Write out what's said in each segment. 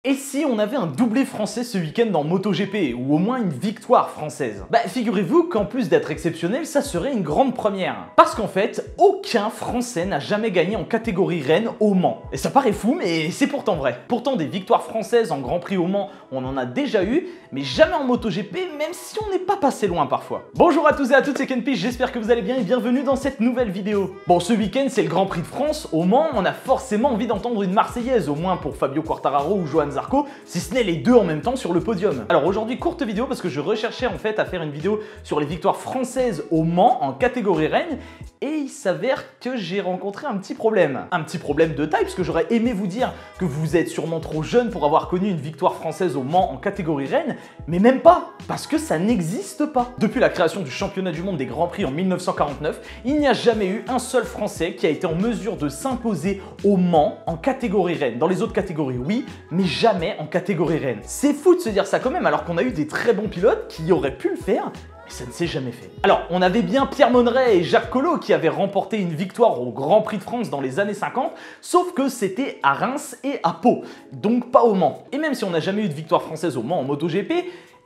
Et si on avait un doublé français ce week-end en MotoGP, ou au moins une victoire française? Bah figurez-vous qu'en plus d'être exceptionnel, ça serait une grande première. Parce qu'en fait, aucun Français n'a jamais gagné en catégorie Rennes au Mans. Et ça paraît fou, mais c'est pourtant vrai. Pourtant des victoires françaises en Grand Prix au Mans, on en a déjà eu, mais jamais en MotoGP, même si on n'est pas passé loin parfois. Bonjour à tous et à toutes, c'est Kenpi, j'espère que vous allez bien et bienvenue dans cette nouvelle vidéo. Bon, ce week-end c'est le Grand Prix de France, au Mans, on a forcément envie d'entendre une Marseillaise, au moins pour Fabio Quartararo ou Johann Zarco, si ce n'est les deux en même temps sur le podium. Alors aujourd'hui, courte vidéo parce que je recherchais en fait à faire une vidéo sur les victoires françaises au Mans en catégorie Rennes, et il s'avère que j'ai rencontré un petit problème. Un petit problème de taille, parce que j'aurais aimé vous dire que vous êtes sûrement trop jeune pour avoir connu une victoire française au Mans en catégorie Rennes, mais même pas, parce que ça n'existe pas. Depuis la création du championnat du monde des Grands Prix en 1949, il n'y a jamais eu un seul Français qui a été en mesure de s'imposer au Mans en catégorie Rennes. Dans les autres catégories, oui, mais jamais en catégorie Rennes. C'est fou de se dire ça quand même, alors qu'on a eu des très bons pilotes qui auraient pu le faire, mais ça ne s'est jamais fait. Alors, on avait bien Pierre Monneret et Jacques Collot qui avaient remporté une victoire au Grand Prix de France dans les années 50, sauf que c'était à Reims et à Pau, donc pas au Mans. Et même si on n'a jamais eu de victoire française au Mans en MotoGP,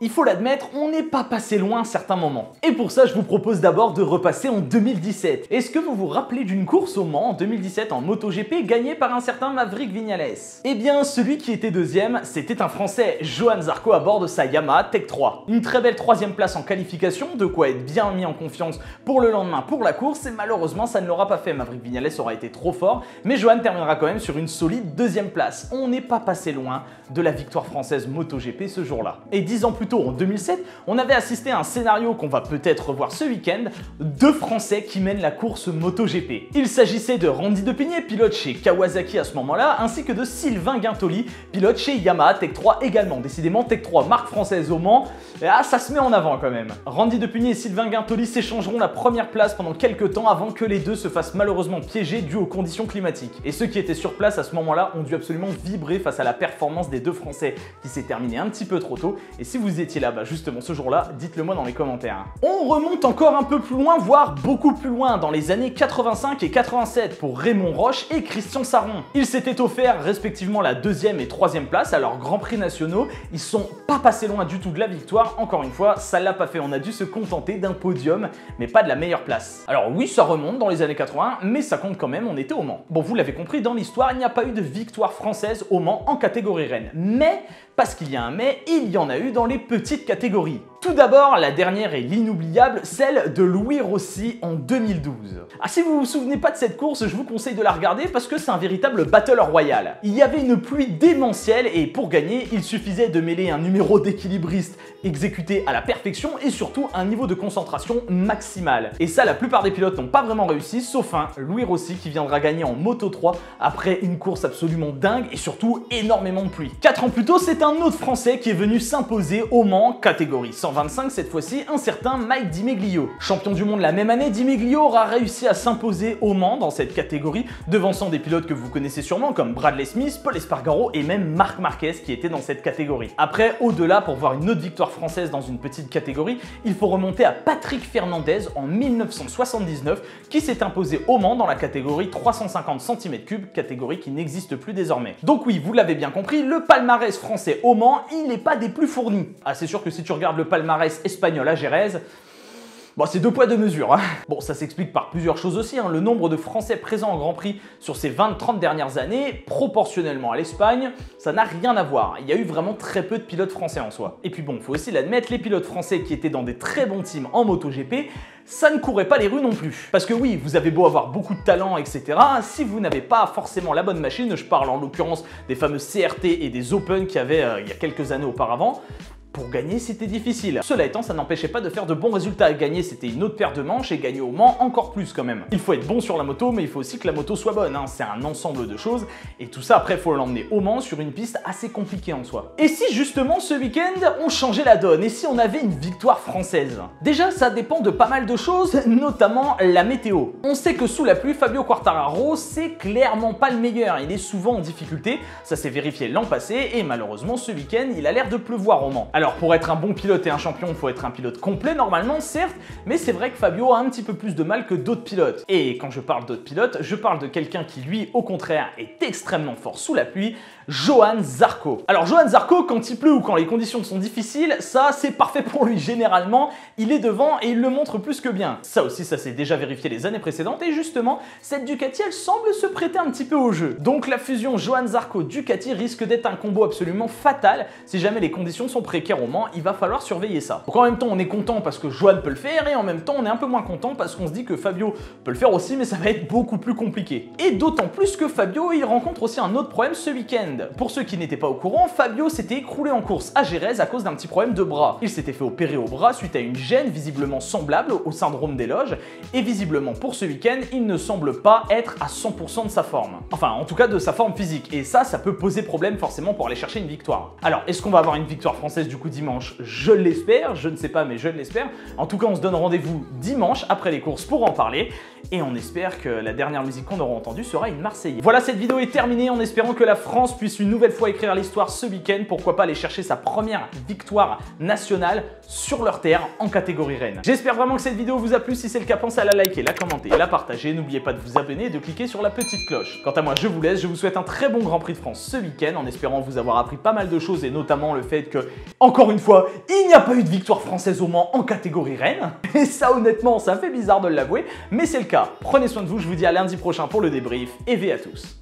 il faut l'admettre, on n'est pas passé loin à certains moments. Et pour ça, je vous propose d'abord de repasser en 2017. Est-ce que vous vous rappelez d'une course au Mans en 2017 en MotoGP gagnée par un certain Maverick Viñales? Eh bien, celui qui était deuxième, c'était un Français, Johann Zarco, à bord de sa Yamaha Tech 3. Une très belle troisième place en qualification, de quoi être bien mis en confiance pour le lendemain pour la course, et malheureusement, ça ne l'aura pas fait. Maverick Viñales aura été trop fort, mais Johann terminera quand même sur une solide deuxième place. On n'est pas passé loin de la victoire française MotoGP ce jour-là. Et 10 ans plus tôt, en 2007, on avait assisté à un scénario qu'on va peut-être revoir ce week-end, deux Français qui mènent la course MotoGP. Il s'agissait de Randy Depigné, pilote chez Kawasaki à ce moment-là, ainsi que de Sylvain Guintoli, pilote chez Yamaha Tech 3 également. Décidément, Tech 3, marque française au Mans, ça se met en avant quand même. Randy Depigné et Sylvain Guintoli s'échangeront la première place pendant quelques temps avant que les deux se fassent malheureusement piéger dû aux conditions climatiques. Et ceux qui étaient sur place à ce moment-là ont dû absolument vibrer face à la performance des deux Français qui s'est terminée un petit peu trop tôt. Et si vous étiez là, justement ce jour-là, dites-le moi dans les commentaires. On remonte encore un peu plus loin, voire beaucoup plus loin, dans les années 85 et 87 pour Raymond Roche et Christian Saron. Ils s'étaient offerts respectivement la deuxième et troisième place à leurs Grands Prix nationaux. Ils sont pas passés loin du tout de la victoire. Encore une fois, ça l'a pas fait. On a dû se contenter d'un podium, mais pas de la meilleure place. Alors oui, ça remonte dans les années 80, mais ça compte quand même, on était au Mans. Bon, vous l'avez compris, dans l'histoire, il n'y a pas eu de victoire française au Mans en catégorie Rennes. Mais, parce qu'il y a un mais, il y en a eu dans les petites catégories. Tout d'abord, la dernière et l'inoubliable, celle de Louis Rossi en 2012. Ah, si vous vous souvenez pas de cette course, je vous conseille de la regarder parce que c'est un véritable battle royal. Il y avait une pluie démentielle et pour gagner, il suffisait de mêler un numéro d'équilibriste exécuté à la perfection et surtout un niveau de concentration maximal. Et ça, la plupart des pilotes n'ont pas vraiment réussi, sauf un, Louis Rossi, qui viendra gagner en Moto 3 après une course absolument dingue et surtout énormément de pluie. 4 ans plus tôt, c'est un autre Français qui est venu s'imposer au Mans, catégorie 125 cette fois-ci, un certain Mike Di Meglio. Champion du monde la même année, Di Meglio aura réussi à s'imposer au Mans dans cette catégorie, devançant des pilotes que vous connaissez sûrement comme Bradley Smith, Paul Espargaro et même Marc Marquez qui était dans cette catégorie. Après, au-delà, pour voir une autre victoire française dans une petite catégorie, il faut remonter à Patrick Fernandez en 1979 qui s'est imposé au Mans dans la catégorie 350 cm3, catégorie qui n'existe plus désormais. Donc oui, vous l'avez bien compris, le palmarès français au Mans, il n'est pas des plus fournis. Ah, c'est sûr que si tu regardes le palmarès espagnol à Jerez, bon, c'est deux poids deux mesures. Hein. Bon, ça s'explique par plusieurs choses aussi. Le nombre de Français présents en Grand Prix sur ces 20-30 dernières années, proportionnellement à l'Espagne, ça n'a rien à voir. Il y a eu vraiment très peu de pilotes français en soi. Et puis bon, il faut aussi l'admettre, les pilotes français qui étaient dans des très bons teams en MotoGP, ça ne courait pas les rues non plus. Parce que oui, vous avez beau avoir beaucoup de talent, etc. Si vous n'avez pas forcément la bonne machine, je parle en l'occurrence des fameux CRT et des Open qu'il y avait il y a quelques années auparavant, pour gagner, c'était difficile. Cela étant, ça n'empêchait pas de faire de bons résultats. Gagner, c'était une autre paire de manches et gagner au Mans, encore plus quand même. Il faut être bon sur la moto, mais il faut aussi que la moto soit bonne. C'est un ensemble de choses. Et tout ça, après, il faut l'emmener au Mans sur une piste assez compliquée en soi. Et si justement, ce week-end, on changeait la donne? Et si on avait une victoire française? Déjà, ça dépend de pas mal de choses, notamment la météo. On sait que sous la pluie, Fabio Quartararo, c'est clairement pas le meilleur. Il est souvent en difficulté. Ça s'est vérifié l'an passé et malheureusement, ce week-end, il a l'air de pleuvoir au Mans. Alors pour être un bon pilote et un champion, il faut être un pilote complet normalement, certes, mais c'est vrai que Fabio a un petit peu plus de mal que d'autres pilotes. Et quand je parle d'autres pilotes, je parle de quelqu'un qui lui, au contraire, est extrêmement fort sous la pluie, Johann Zarco. Alors Johann Zarco, quand il pleut ou quand les conditions sont difficiles, ça c'est parfait pour lui. Généralement, il est devant et il le montre plus que bien. Ça aussi, ça s'est déjà vérifié les années précédentes et justement, cette Ducati, elle semble se prêter un petit peu au jeu. Donc la fusion Johann Zarco-Ducati risque d'être un combo absolument fatal. Si jamais les conditions sont précaires au Mans, il va falloir surveiller ça. Donc en même temps, on est content parce que Johann peut le faire et en même temps, on est un peu moins content parce qu'on se dit que Fabio peut le faire aussi, mais ça va être beaucoup plus compliqué. Et d'autant plus que Fabio, il rencontre aussi un autre problème ce week-end. Pour ceux qui n'étaient pas au courant, Fabio s'était écroulé en course à Jerez à cause d'un petit problème de bras. Il s'était fait opérer au bras suite à une gêne visiblement semblable au syndrome des loges et visiblement pour ce week-end, il ne semble pas être à 100% de sa forme. Enfin, en tout cas de sa forme physique. Et ça peut poser problème forcément pour aller chercher une victoire. Alors, est-ce qu'on va avoir une victoire française du coup dimanche? Je l'espère, je ne sais pas mais je l'espère. En tout cas, on se donne rendez-vous dimanche après les courses pour en parler et on espère que la dernière musique qu'on aura entendue sera une Marseillaise. Voilà, cette vidéo est terminée en espérant que la France puisse une nouvelle fois écrire l'histoire ce week-end. Pourquoi pas aller chercher sa première victoire nationale sur leur terre en catégorie reine. J'espère vraiment que cette vidéo vous a plu. Si c'est le cas, pensez à la liker, la commenter, la partager. N'oubliez pas de vous abonner et de cliquer sur la petite cloche. Quant à moi, je vous laisse. Je vous souhaite un très bon Grand Prix de France ce week-end en espérant vous avoir appris pas mal de choses et notamment le fait que, encore une fois, il n'y a pas eu de victoire française au Mans en catégorie reine. Et ça, honnêtement, ça fait bizarre de l'avouer, mais c'est le cas. Prenez soin de vous. Je vous dis à lundi prochain pour le débrief et V à tous.